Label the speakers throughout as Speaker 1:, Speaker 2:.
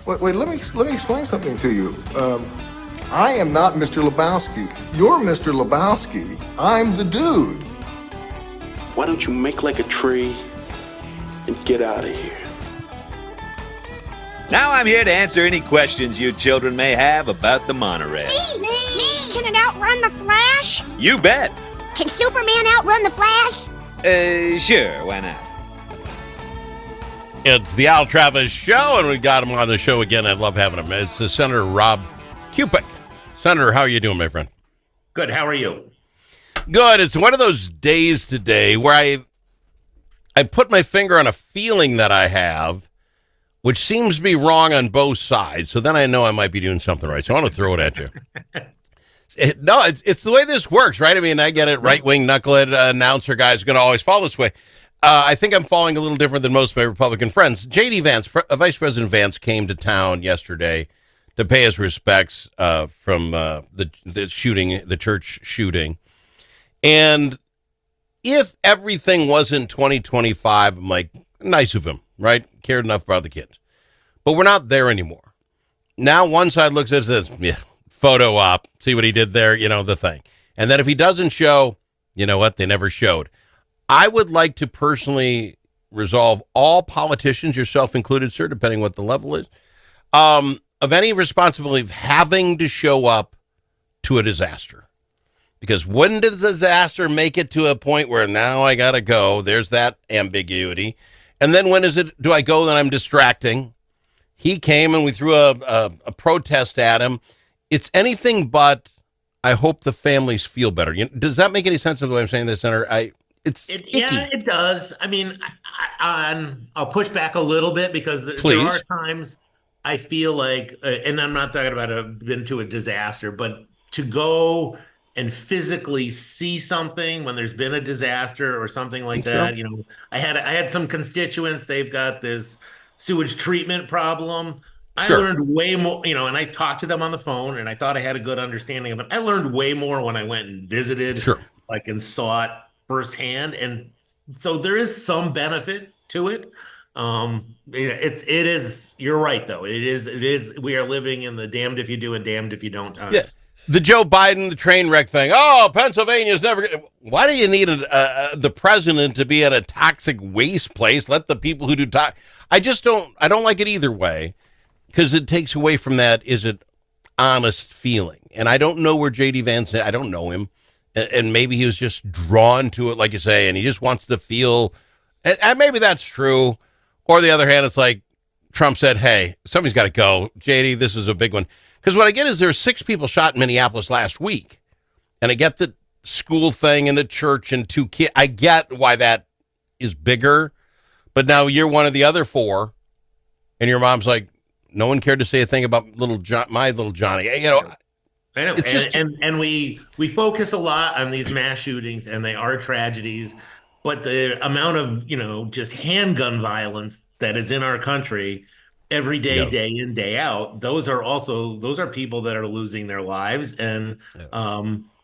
Speaker 1: Wait, let me explain something to you. I am not Mr. Lebowski. You're Mr. Lebowski. I'm the dude.
Speaker 2: Why don't you make like a tree and get out of here?
Speaker 3: Now I'm here to answer any questions you children may have about the monorail.
Speaker 4: Me! Can it outrun the Flash?
Speaker 3: You bet.
Speaker 4: Can Superman outrun the Flash?
Speaker 3: Sure, why not?
Speaker 5: It's the Al Travis Show, and we got him on the show again. I love having him. It's Senator Rob Kupec. Senator, how are you doing, my friend?
Speaker 6: Good. How are you?
Speaker 5: Good. It's one of those days today where I put my finger on a feeling that I have, which seems to be wrong on both sides. So then I know I might be doing something right. So I want to throw it at you. It's the way this works, right? I mean, I get it. Right-wing knucklehead announcer guys going to always fall this way. I think I'm falling a little different than most of my Republican friends. J.D. Vance, Vice President Vance, came to town yesterday to pay his respects from the shooting, the church shooting. And if everything wasn't 2025, I'm like, nice of him, right? Cared enough about the kids. But we're not there anymore. Now one side looks at it and says, yeah, photo op, see what he did there, the thing. And then if he doesn't show, you know what, they never showed. I would like to personally resolve all politicians, yourself included, sir, depending what the level is, of any responsibility of having to show up to a disaster. Because when does a disaster make it to a point where now I got to go? There's that ambiguity. And then when do I go that I'm distracting? He came and we threw a protest at him. It's anything but I hope the families feel better. Does that make any sense of the way I'm saying this, Senator?
Speaker 6: Yeah, it does. I mean, I'll push back a little bit because there are times I feel like, and I'm not talking about been to a disaster, but to go and physically see something when there's been a disaster or something like that. I had some constituents, they've got this sewage treatment problem. I learned way more, and I talked to them on the phone and I thought I had a good understanding of it. I learned way more when I went and visited, and saw it firsthand. And so there is some benefit to it. It is, you're right though. It is, we are living in the damned if you do and damned if you don't times.
Speaker 5: Yeah. The Joe Biden, the train wreck thing. Oh, Pennsylvania's never. Why do you need the president to be at a toxic waste place? Let the people who do I don't like it either way because it takes away from that. Is it honest feeling? And I don't know where J.D. Vance, I don't know him. And maybe he was just drawn to it, like you say, and he just wants to feel, and maybe that's true. Or the other hand, it's like Trump said, hey, somebody's got to go. JD, this is a big one. Because what I get is there were 6 people shot in Minneapolis last week. And I get the school thing and the church and 2 kids. I get why that is bigger. But now you're one of the other 4. And your mom's like, no one cared to say a thing about my little Johnny.
Speaker 6: I know. And we focus a lot on these mass shootings, and they are tragedies. But the amount of, just handgun violence that is in our country every day, day in, day out, those are people that are losing their lives. And,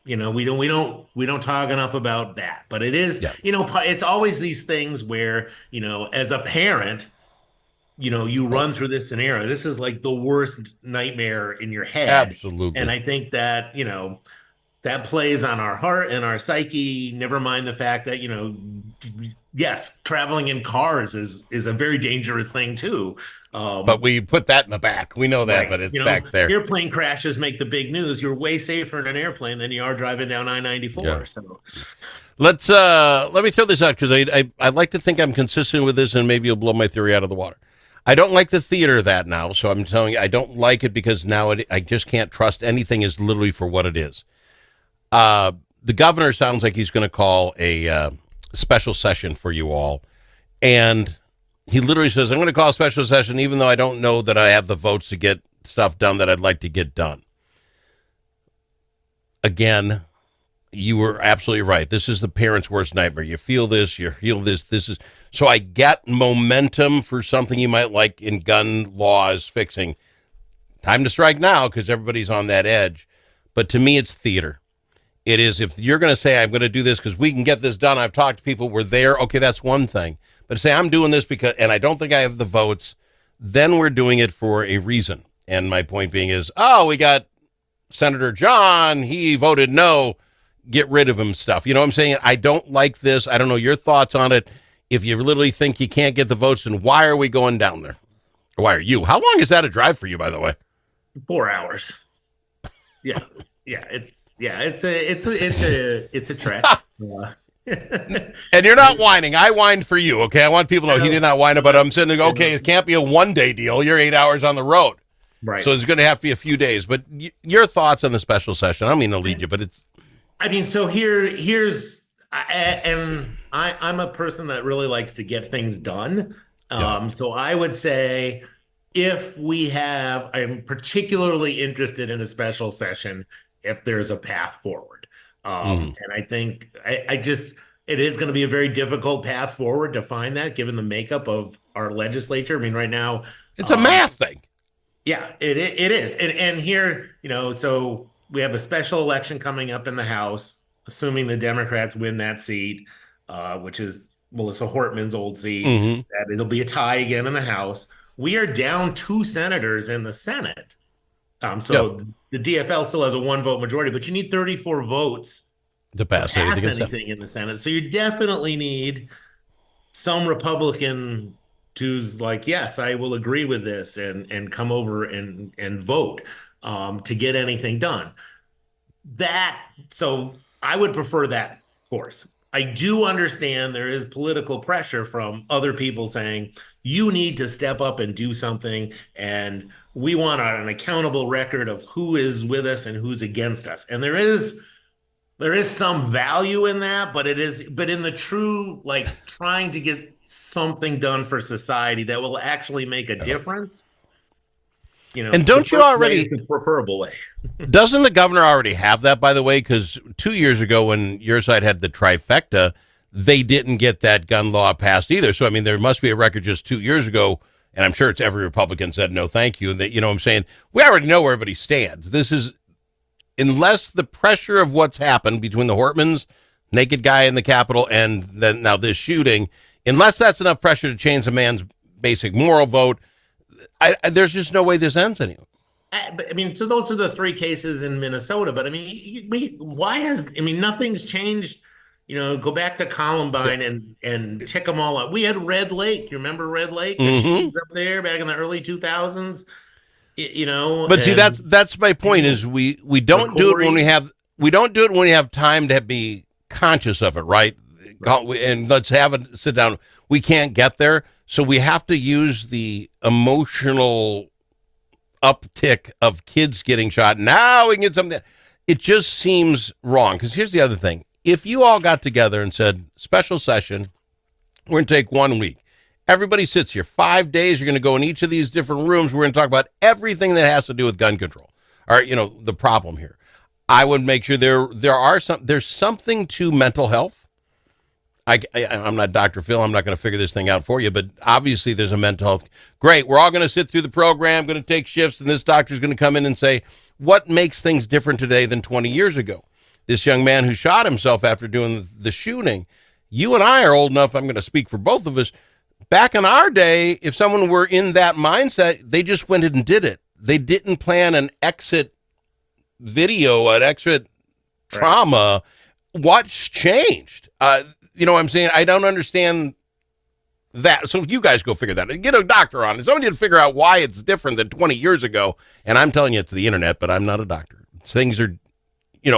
Speaker 6: we don't talk enough about that. But it is, it's always these things where, as a parent, you run through this scenario. This is like the worst nightmare in your head.
Speaker 5: Absolutely.
Speaker 6: And I think that, that plays on our heart and our psyche, never mind the fact that, yes, traveling in cars is a very dangerous thing too.
Speaker 5: But we put that in the back. We know that, right. But it's back there.
Speaker 6: Airplane crashes make the big news. You're way safer in an airplane than you are driving down I-94. Yeah. So
Speaker 5: let me throw this out because I like to think I'm consistent with this, and maybe you'll blow my theory out of the water. I don't like the theater of that now, so I'm telling you, I don't like it because now I just can't trust anything is literally for what it is. The governor sounds like he's going to call a special session for you all, and he literally says, I'm going to call a special session even though I don't know that I have the votes to get stuff done that I'd like to get done. Again, you were absolutely right. This is the parent's worst nightmare. You feel this, you feel this. This is so I get momentum for something you might like in gun laws fixing. Time to strike now because everybody's on that edge. But to me, it's theater. It is, if you're going to say, I'm going to do this because we can get this done. I've talked to people, we're there. Okay, that's one thing. But say, I'm doing this because, and I don't think I have the votes. then we're doing it for a reason. And my point being is, we got Senator John, he voted no, get rid of him stuff. You know what I'm saying? I don't like this. I don't know your thoughts on it. If you literally think he can't get the votes, then why are we going down there? Or why are you? How long is that a drive for you, by the way?
Speaker 6: 4 hours. Yeah. It's a trek.
Speaker 5: And you're not whining. I whined for you, okay? I want people to know he did not whine about it. I'm saying, okay, it can't be a one-day deal. You're 8 hours on the road.
Speaker 6: Right.
Speaker 5: So it's going to have to be a few days. But your thoughts on the special session? I don't mean to lead you, but it's...
Speaker 6: I mean, so here's... and I'm a person that really likes to get things done. So I would say I'm particularly interested in a special session if there's a path forward. And I think it is going to be a very difficult path forward to find that given the makeup of our legislature. I mean, right now
Speaker 5: it's a math thing.
Speaker 6: Yeah, it is. And here, so we have a special election coming up in the House, assuming the Democrats win that seat, which is Melissa Hortman's old seat. That it'll be a tie again in the House. We are down 2 senators in the Senate. The DFL still has a 1-vote majority, but you need 34 votes
Speaker 5: to pass
Speaker 6: anything in the Senate. So you definitely need some Republican who's like, yes, I will agree with this and come over and vote to get anything done. So I would prefer that course. I do understand there is political pressure from other people saying, you need to step up and do something, and we want an accountable record of who is with us and who's against us. And there is some value in that, but in the true, like, trying to get something done for society that will actually make a difference.
Speaker 5: And don't you already
Speaker 6: the preferable way?
Speaker 5: Doesn't the governor already have that, by the way? Because 2 years ago, when your side had the trifecta, they didn't get that gun law passed either. So, I mean, there must be a record just 2 years ago, and I'm sure it's every Republican said no, thank you. And that, what I'm saying, we already know where everybody stands. This is, unless the pressure of what's happened between the Hortmans, naked guy in the Capitol, and then now this shooting, unless that's enough pressure to change a man's basic moral vote, there's just no way this ends anyway.
Speaker 6: So those are the 3 cases in Minnesota. But I mean, nothing's changed. Go back to Columbine and tick them all up. We had Red Lake. You remember Red Lake? The shootings up there back in the early 2000s.
Speaker 5: But see, that's my point. Is we don't do it when we have time to be conscious of it, right? And let's have it sit down. We can't get there. So we have to use the emotional uptick of kids getting shot. Now we can get something. It just seems wrong. Because here's the other thing. If you all got together and said, special session, we're going to take 1 week. Everybody sits here 5 days. You're going to go in each of these different rooms. We're going to talk about everything that has to do with gun control. All right, the problem here. I would make sure there's something to mental health. I'm not Dr. Phil. I'm not going to figure this thing out for you, but obviously there's a mental health. Great. We're all going to sit through the program, going to take shifts, and this doctor's going to come in and say, what makes things different today than 20 years ago? This young man who shot himself after doing the shooting, you and I are old enough, I'm going to speak for both of us. Back in our day, if someone were in that mindset, they just went and did it. They didn't plan an exit video, an exit trauma. Right. What's changed? You know what I'm saying? I don't understand that. So you guys go figure that out. Get a doctor on it. Somebody to figure out why it's different than 20 years ago. And I'm telling you, it's the internet, but I'm not a doctor. Things are, he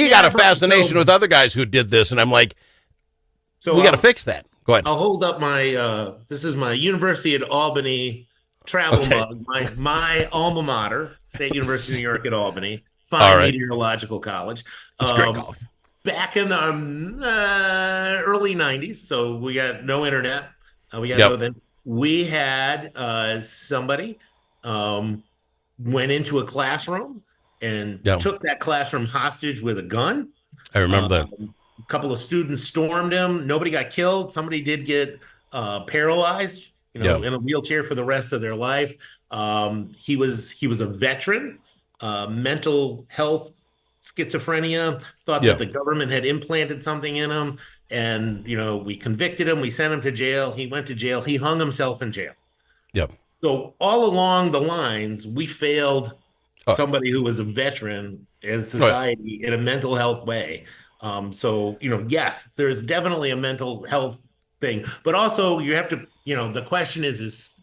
Speaker 5: got a fascination with other guys who did this. And I'm like, we got to fix that. Go ahead.
Speaker 6: I'll hold up this is my University at Albany travel mug, my alma mater, State University of New York at Albany, fine meteorological college.
Speaker 5: It's a great college.
Speaker 6: Back in the early 90s, so we got no internet. We got no then. We had somebody went into a classroom and took that classroom hostage with a gun.
Speaker 5: I remember that.
Speaker 6: A couple of students stormed him. Nobody got killed. Somebody did get paralyzed, in a wheelchair for the rest of their life. He was a veteran, mental health, schizophrenia, thought that the government had implanted something in him. And, we convicted him. We sent him to jail. He went to jail. He hung himself in jail.
Speaker 5: Yep.
Speaker 6: So all along the lines, we failed somebody who was a veteran as society in a mental health way. So, yes, there's definitely a mental health thing, but also you have to, the question is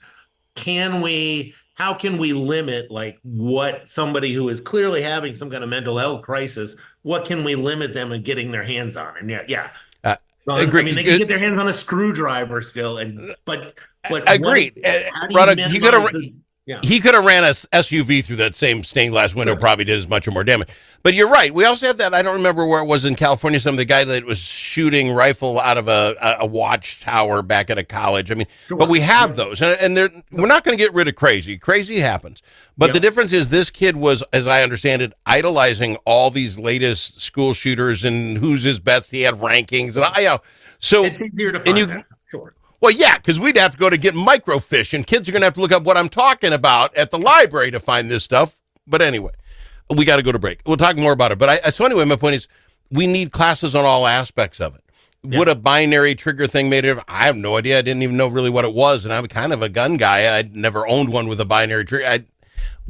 Speaker 6: how can we limit like what somebody who is clearly having some kind of mental health crisis, what can we limit them in getting their hands on? And
Speaker 5: agree.
Speaker 6: I mean, they can get their hands on a screwdriver still, but
Speaker 5: agreed.
Speaker 6: Yeah.
Speaker 5: He could have ran a SUV through that same stained glass window, probably did as much or more damage. But you're right. We also had that. I don't remember where it was in California. Some of the guy that was shooting rifle out of a watchtower back at a college. I mean, but we have those, and we're not going to get rid of crazy. Crazy happens. But the difference is this kid was, as I understand it, idolizing all these latest school shooters and who's his best. He had rankings, and so
Speaker 6: it's easier to find that. Sure.
Speaker 5: Well, yeah, because we'd have to go to get microfiche, and kids are going to have to look up what I'm talking about at the library to find this stuff. But anyway, we got to go to break. We'll talk more about it. But so anyway, my point is we need classes on all aspects of it. Yeah. Would a binary trigger thing made it? I have no idea. I didn't even know really what it was, and I'm kind of a gun guy. I'd never owned one with a binary trigger.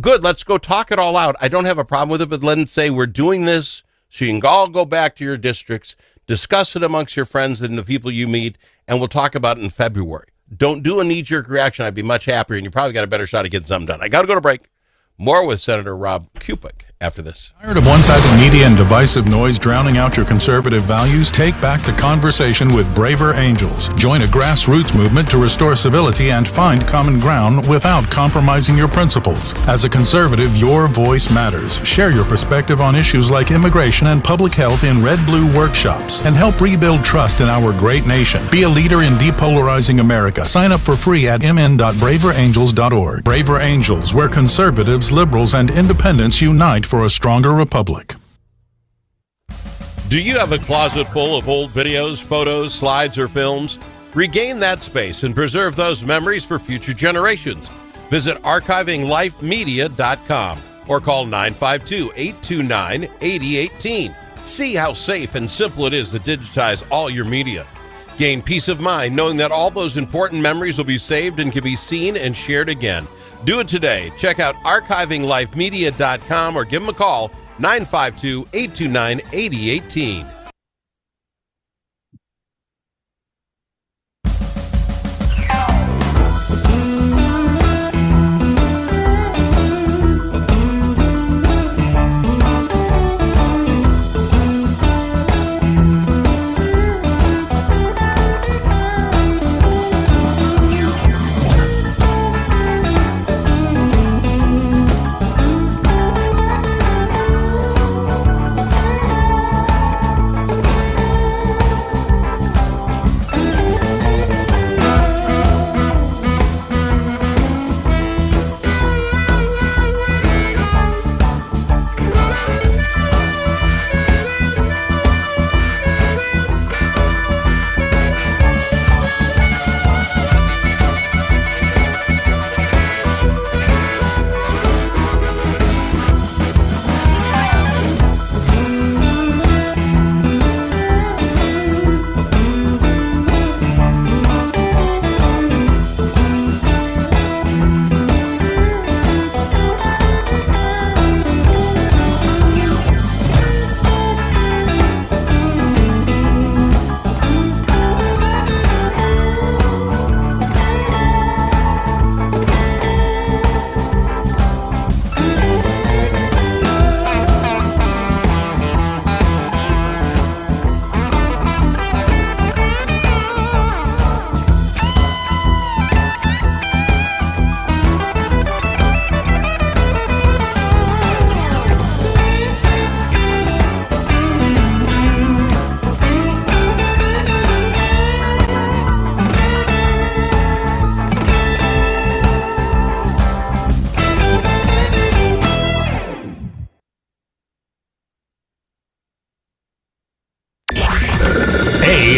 Speaker 5: Good, let's go talk it all out. I don't have a problem with it, but let's say we're doing this so you can all go back to your districts, discuss it amongst your friends and the people you meet, and we'll talk about it in February. Don't do a knee-jerk reaction. I'd be much happier, and you probably got a better shot at getting something done. I got to go to break. More with Senator Rob Kupec after this.
Speaker 7: Tired of one-sided media and divisive noise drowning out your conservative values? Take back the conversation with Braver Angels. Join a grassroots movement to restore civility and find common ground without compromising your principles. As a conservative, your voice matters. Share your perspective on issues like immigration and public health in red-blue workshops and help rebuild trust in our great nation. Be a leader in depolarizing America. Sign up for free at mn.braverangels.org. Braver Angels, where conservatives, liberals, and independents unite for a stronger republic.
Speaker 5: Do you have a closet full of old videos, photos, slides, or films? Regain that space and preserve those memories for future generations. Visit archivinglifemedia.com or call 952-829-8018. See how safe and simple it is to digitize all your media. Gain peace of mind knowing that all those important memories will be saved and can be seen and shared again. Do it today. Check out archivinglifemedia.com or give them a call, 952-829-8018.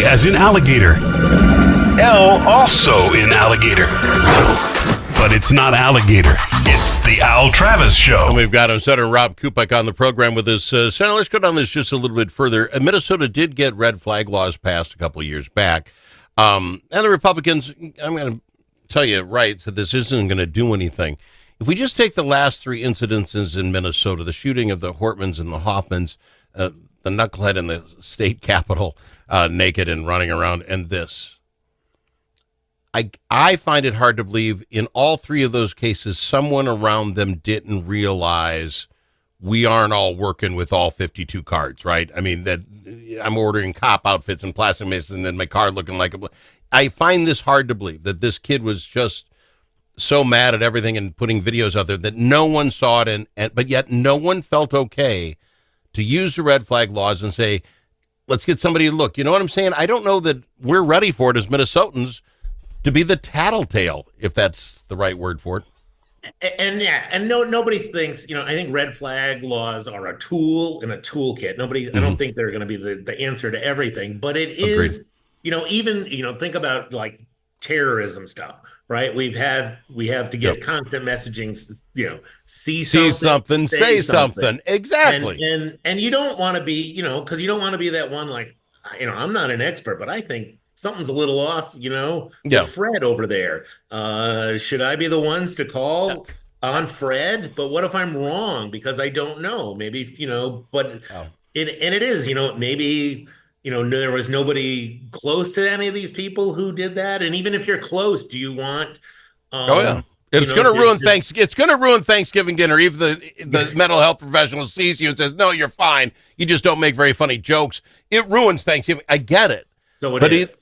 Speaker 8: As in alligator. L also in alligator. But it's not alligator. It's the Al Travis Show.
Speaker 5: And we've got Senator Rob Kupec on the program with us. Senator, let's go down this just a little bit further. Minnesota did get red flag laws passed a couple of years back. And the Republicans, I'm going to tell you right that this isn't going to do anything. If we just take the last 3 incidences in Minnesota, the shooting of the Hortmans and the Hoffmans, the knucklehead in the state capitol, naked and running around, and this. I find it hard to believe in all 3 of those cases, someone around them didn't realize we aren't all working with all 52 cards, right? I mean, that I'm ordering cop outfits and plastic masons and then my card looking like I find this hard to believe that this kid was just so mad at everything and putting videos out there that no one saw it, but yet no one felt okay to use the red flag laws and say, let's get somebody to look. You know what I'm saying? I don't know that we're ready for it as Minnesotans to be the tattletale, if that's the right word for it.
Speaker 6: And nobody thinks, I think red flag laws are a tool in a toolkit. Nobody, I don't think they're going to be the answer to everything, but it is, even, think about like terrorism stuff, right? We have to get constant messaging, see something, say something.
Speaker 5: Exactly.
Speaker 6: And you don't want to be, because you don't want to be that one, like, I'm not an expert, but I think something's a little off, with Fred over there. Should I be the ones to call on Fred? But what if I'm wrong? Because I don't know. Maybe, but it is, maybe, there was nobody close to any of these people who did that. And even if you're close, do you want...
Speaker 5: It's going to ruin It's going to ruin Thanksgiving dinner. Even the mental health professional sees you and says, no, you're fine. You just don't make very funny jokes. It ruins Thanksgiving. I get it.
Speaker 6: So it is.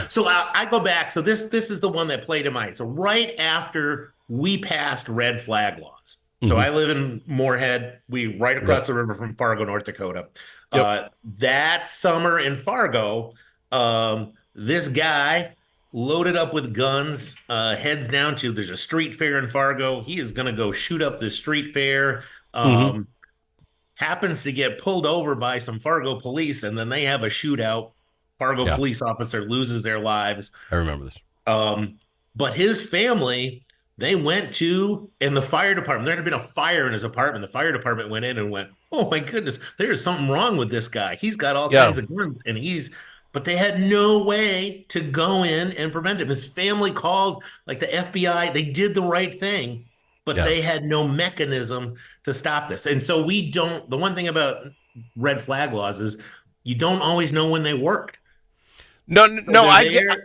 Speaker 6: So I go back. So this is the one that played in mind. So right after we passed red flag laws. So I live in Moorhead. We right across the river from Fargo, North Dakota. That summer in Fargo, this guy loaded up with guns, heads down to, there's a street fair in Fargo. He is going to go shoot up this street fair. Happens to get pulled over by some Fargo police, and then they have a shootout. Fargo police officer loses their lives.
Speaker 5: I remember this.
Speaker 6: But his family, they went to, in the fire department, there had been a fire in his apartment. The fire department went in and went, oh my goodness, there's something wrong with this guy. He's got all kinds of guns, and but they had no way to go in and prevent him. His family called, like the FBI, they did the right thing, but they had no mechanism to stop this. And so the one thing about red flag laws is you don't always know when they worked.
Speaker 5: I get,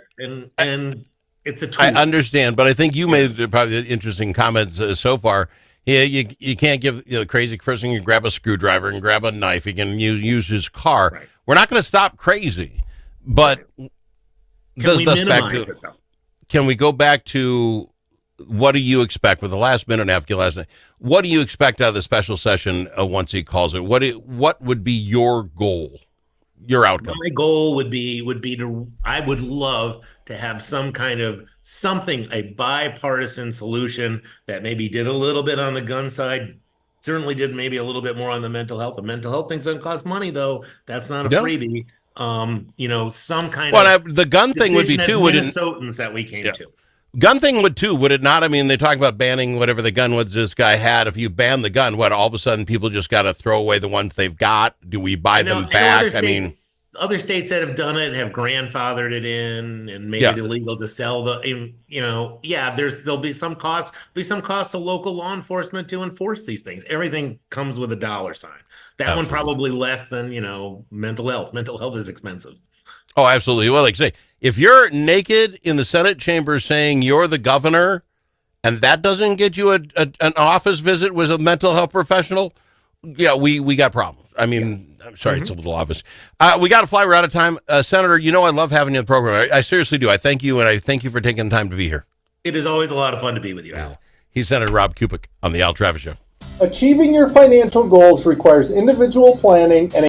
Speaker 6: and it's a tool.
Speaker 5: I understand, but I think you made probably interesting comments so far. Yeah, you can't give the crazy person can grab a screwdriver and grab a knife. He can use his car. Right. We're not going to stop crazy, but
Speaker 6: can
Speaker 5: we go back to what do you expect with the last minute and a half? Last night, what do you expect out of the special session once he calls it? What would be your goal? Your outcome?
Speaker 6: My goal would be I would love to have some kind of a bipartisan solution that maybe did a little bit on the gun side, certainly did maybe a little bit more on the mental health. The mental health thing's going to cost money, though. That's not a freebie. Some kind of
Speaker 5: the gun thing would be too.
Speaker 6: Minnesotans that we came to.
Speaker 5: Gun thing would too, would it not? I mean, they talk about banning whatever the gun was this guy had. If you ban the gun, all of a sudden people just got to throw away the ones they've got? Do we buy them back?
Speaker 6: Other states that have done it have grandfathered it in and made it illegal to sell there'll be some cost. To local law enforcement to enforce these things. Everything comes with a dollar sign. That one probably less than mental health. Mental health is expensive.
Speaker 5: Oh, absolutely. Well, like I say, if you're naked in the Senate chamber saying you're the governor and that doesn't get you an office visit with a mental health professional, we got problems. I mean, I'm sorry, it's a little obvious. We got to fly. We're out of time. Senator, I love having you in the program. I seriously do. I thank you, and I thank you for taking the time to be here.
Speaker 6: It is always a lot of fun to be with you, Al.
Speaker 5: He's Senator Rob Kupec on the Al Travis Show.
Speaker 9: Achieving your financial goals requires individual planning and